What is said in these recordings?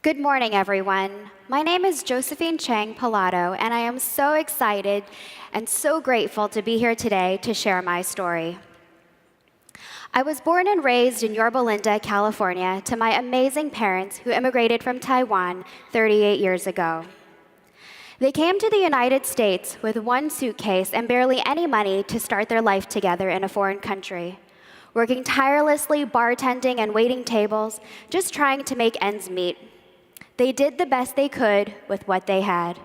Good morning, everyone. My name is Josephine Chang Pallotto, and I am so excited and so grateful to be here today to share my story. I was born and raised in Yorba Linda, California, to my amazing parents who immigrated from Taiwan 38 years ago. They came to the United States with one suitcase and barely any money to start their life together in a foreign country, working tirelessly, bartending and waiting tables, just trying to make ends meet. They did the best they could with what they had.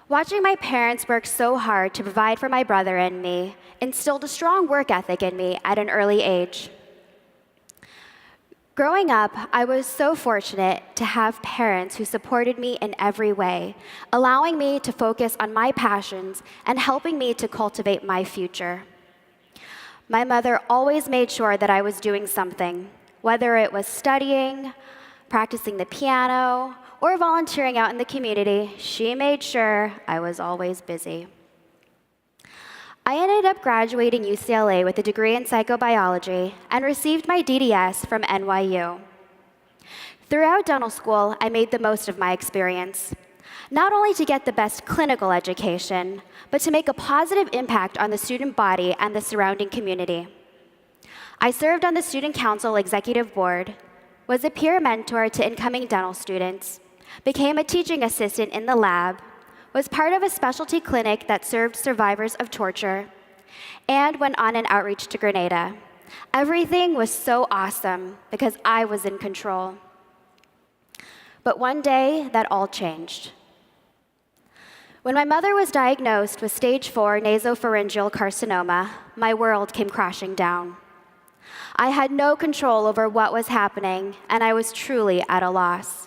Watching my parents work so hard to provide for my brother and me instilled a strong work ethic in me at an early age. Growing up, I was so fortunate to have parents who supported me in every way, allowing me to focus on my passions and helping me to cultivate my future. My mother always made sure that I was doing something, whether it was studying, practicing the piano, or volunteering out in the community. She made sure I was always busy. I ended up graduating UCLA with a degree in psychobiology and received my DDS from NYU. Throughout dental school, I made the most of my experience, not only to get the best clinical education, but to make a positive impact on the student body and the surrounding community. I served on the Student Council Executive Board, was a peer mentor to incoming dental students, became a teaching assistant in the lab, was part of a specialty clinic that served survivors of torture, and went on an outreach to Grenada. Everything was so awesome because I was in control. But one day, that all changed. When my mother was diagnosed with stage 4 nasopharyngeal carcinoma, my world came crashing down. I had no control over what was happening, and I was truly at a loss.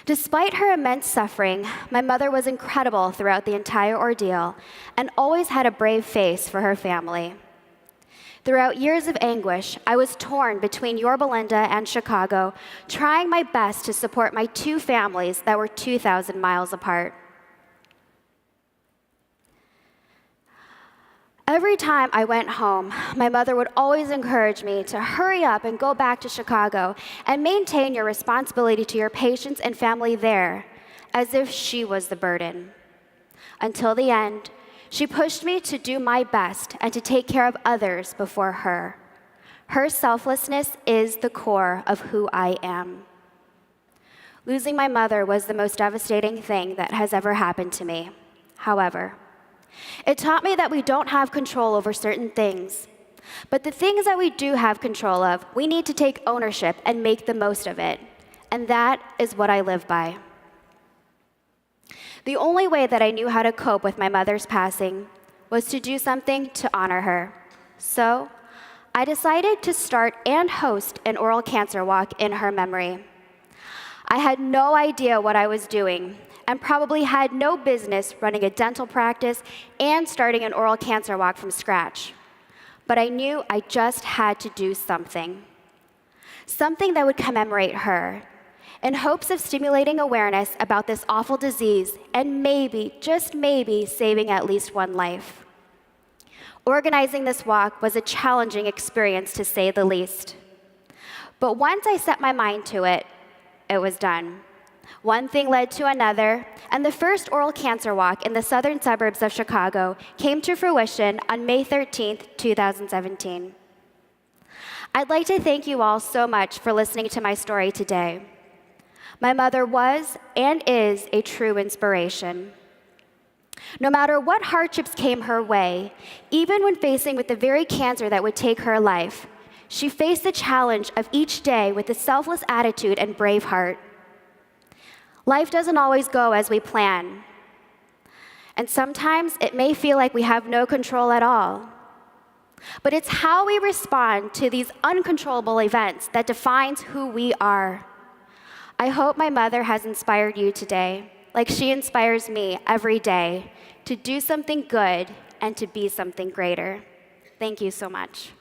Despite her immense suffering, my mother was incredible throughout the entire ordeal and always had a brave face for her family. Throughout years of anguish, I was torn between Yorba Linda and Chicago, trying my best to support my two families that were 2,000 miles apart. Every time I went home, my mother would always encourage me to hurry up and go back to Chicago and maintain your responsibility to your patients and family there, as if she was the burden. Until the end, she pushed me to do my best and to take care of others before her. Her selflessness is the core of who I am. Losing my mother was the most devastating thing that has ever happened to me. However, it taught me that we don't have control over certain things. But the things that we do have control of, we need to take ownership and make the most of it. And that is what I live by. The only way that I knew how to cope with my mother's passing was to do something to honor her. So I decided to start and host an oral cancer walk in her memory. I had no idea what I was doing, and probably had no business running a dental practice and starting an oral cancer walk from scratch. But I knew I just had to do something. Something that would commemorate her, in hopes of stimulating awareness about this awful disease and maybe, just maybe, saving at least one life. Organizing this walk was a challenging experience, to say the least. But once I set my mind to it, it was done. One thing led to another, and the first oral cancer walk in the southern suburbs of Chicago came to fruition on May 13th, 2017. I'd like to thank you all so much for listening to my story today. My mother was and is a true inspiration. No matter what hardships came her way, even when facing with the very cancer that would take her life, she faced the challenge of each day with a selfless attitude and brave heart. Life doesn't always go as we plan. And sometimes it may feel like we have no control at all. But it's how we respond to these uncontrollable events that defines who we are. I hope my mother has inspired you today, like she inspires me every day, to do something good and to be something greater. Thank you so much.